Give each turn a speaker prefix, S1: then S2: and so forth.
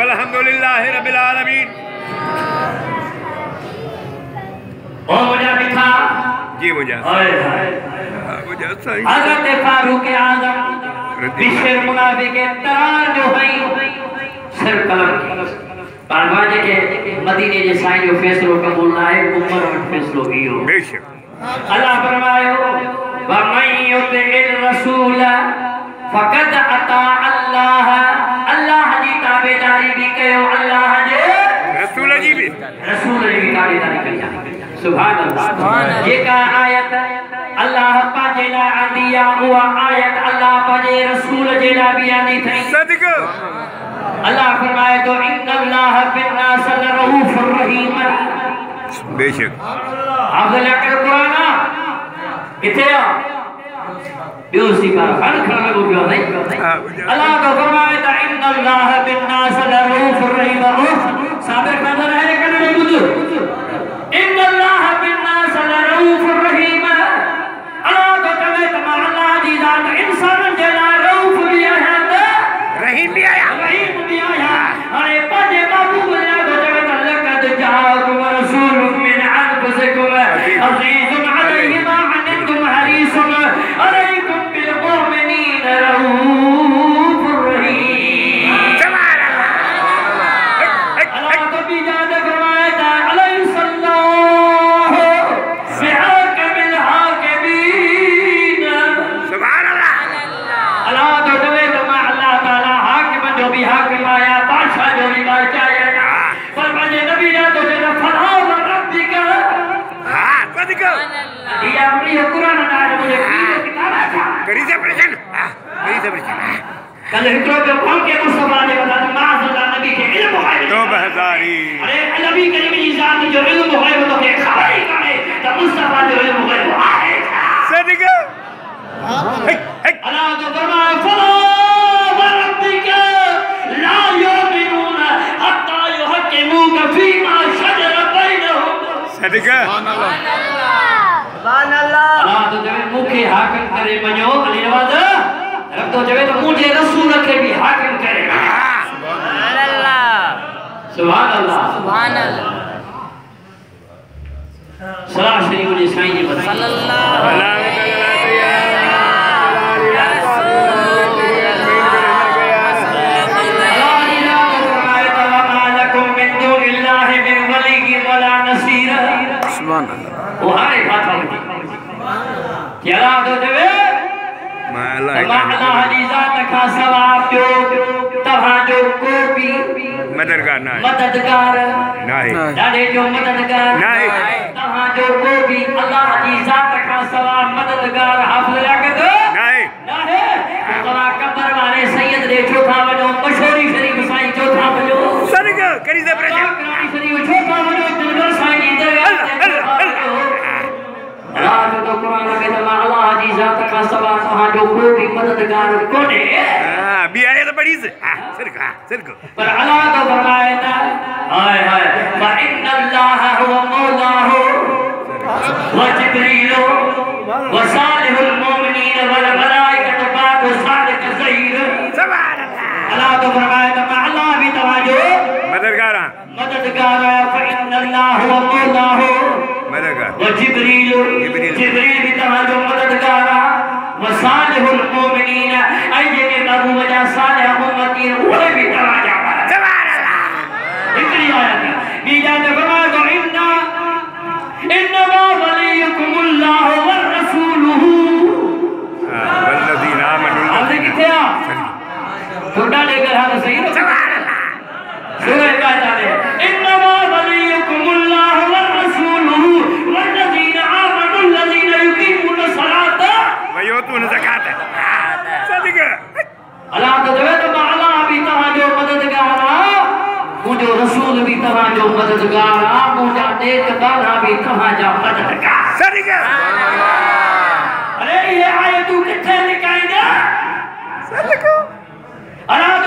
S1: अल्हम्दुलिल्लाहि रब्बिल आलमीन।
S2: ओ मुझे बिठा
S1: जी मुझे
S2: हज़रत फारूक आज़म बिशर मुनाफिक तरार जो है सर कलम परवाजे के मदीने जे साईं जो फैसलो कबूल ना है उमर वट फैसलो कियो
S1: बेशक
S2: अल्लाह फरमायो व मन युतिर रसूल फकद अता अल्लाह अल्लाह जी ताबेदारी भी कयो अल्लाह जे
S1: रसूल जी भी
S2: ताबेदारी कयो सुभान अल्लाह ये का आयत अल्लाह पाजे ला आंदिया हुआ आयत अल्लाह पाजे रसूल जे ला भी आंदी थई
S1: सदको
S2: अल्लाह फरमाए तो इन्नल्लाह बिन्नास लरऊफुर रहीम
S1: बेशक
S2: अफजल अकर कुरान किथे आ बेउसी का फन खड़ा हो गया नहीं अल्लाह का फरमाए तो इन्नल्लाह बिन्नास लरऊफुर रहीम साबिर नजर है कने बुझ इन्नल्लाह बिन्नास लरऊफुर रहीम अल्लाह तो कहे तमाम अल्लाह जी जात इंसान जे ला रऊफ भी है
S1: रहीम भी आया
S2: अरे पाजे बाबू बोला तो जब लक़द जाअकुम रसूलुम मिन अनफुसिकुम अज़ीज़ुन अलैहि मा अनतुम हरीसुन अलैकुम बिल मुमिनीना रऊफुर रहीम सुभान अल्लाह अल्लाह तो भी याद फरमाया अलैहि सल्लल्लाहु बिहाकमिल हाकिमीन सुभान अल्लाह अल्लाह तो जब अल्लाह ताला हाकिम जो भी हाकिम आया बादशाह जो भी बादशाह आया पर मुझे नबी ने तो जब फला व रब्बिक
S1: हां सदको
S2: ये अपनी कुरान ना मुझे किताब है
S1: करी से प्रश्न
S2: कल हिकरो के कौन के मुस्तफा ने बता माज़ल्ला नबी के इल्म है
S1: तो बहजारी
S2: अरे नबी करीम की जात जो इल्म है वो तो के खबर ही काने तो मुस्तफा जो इल्म है वो है
S1: सदको
S2: अल्लाह तो फरमाया फला व रब्बिक ला युमिनून हत्ता युहक्किमूका फीमा शजर बैनहुम
S1: सदको
S2: सुभान अल्लाह अल्लाह तो जब मुखे हाकिम करे मजो अली नवाज रब तो जब तो मुझे रसूल के भी हाकिम करे सुभान अल्लाह सुभान अल्लाह सलाह शरीफ ने साईं जी बताई सल्लल्लाहु अलैहि वो हमारे बात होगी याद हो जवे अल्लाह जी ज़ात का सवाब जो तव्हां जो को भी
S1: मददगार ना है
S2: ॾाढे जो मददगार तव्हां जो को भी अल्लाह जी ज़ात का सवाब मददगार हाफ़िज़ लागत ना है तव्हां कब्र वाले सैयद रे चोथा वञो मशहूरी शरीफ साईं चोथा वञो
S1: सदका करी दे प्रजा
S2: करानी शरीफ चोथा वञो दिलबर साईं जी दरगाह रात तो कुरान में अल्लाह जी ज़ात का सवा तव्हां जो को भी मददगार कोने
S1: हां बि आए तो बड़ी से सिरक
S2: पर अल्लाह तो फरमाए था हाय हाय व इन्नल्लाह हुवा मौलाहु व जिब्रील व सालिहुल मोमिनीन वल मलाइकतु बादु सालिक ज़हीर
S1: सुभान अल्लाह
S2: अल्लाह तो फरमाए था अल्लाह भी तव्हां जो
S1: मददगार
S2: है फ इन्नल्लाह हुवा मौलाहु
S1: मददगार
S2: व जिब्रील भी तव्हां जो मददगार है व सालिहुल मोमिनीन ऐं जेके बाबू वजा सालिह उम्मती उहे भी तव्हां जा
S1: सुभान अल्लाह
S2: हिकड़ी आयत ॿी जात फरमाए तो इन्नमा वलियुकुमुल्लाह व रसूलुहु
S1: वल्लज़ीना आमनु
S2: अब किथे आ थोड़ा लेकर हां सही है
S1: सुभान अल्लाह
S2: सूरह कायदा में इन्नमा वलियुकुमुल्लाह व रसूलुहु वल्लज़ीना आमनु अल्लज़ीना युकीमुन सलात
S1: व युतून ज़कात सदका
S2: अल्लाह तो जवे तो अल्लाह भी तव्हां जो मददगार आ मुझो रसूल भी तव्हां जो मददगार आ मुझा नेक बाला भी तव्हां जा मददगार
S1: सदका
S2: अरे ये आयतू किथे लिखाईंदा
S1: सदका
S2: अल्लाह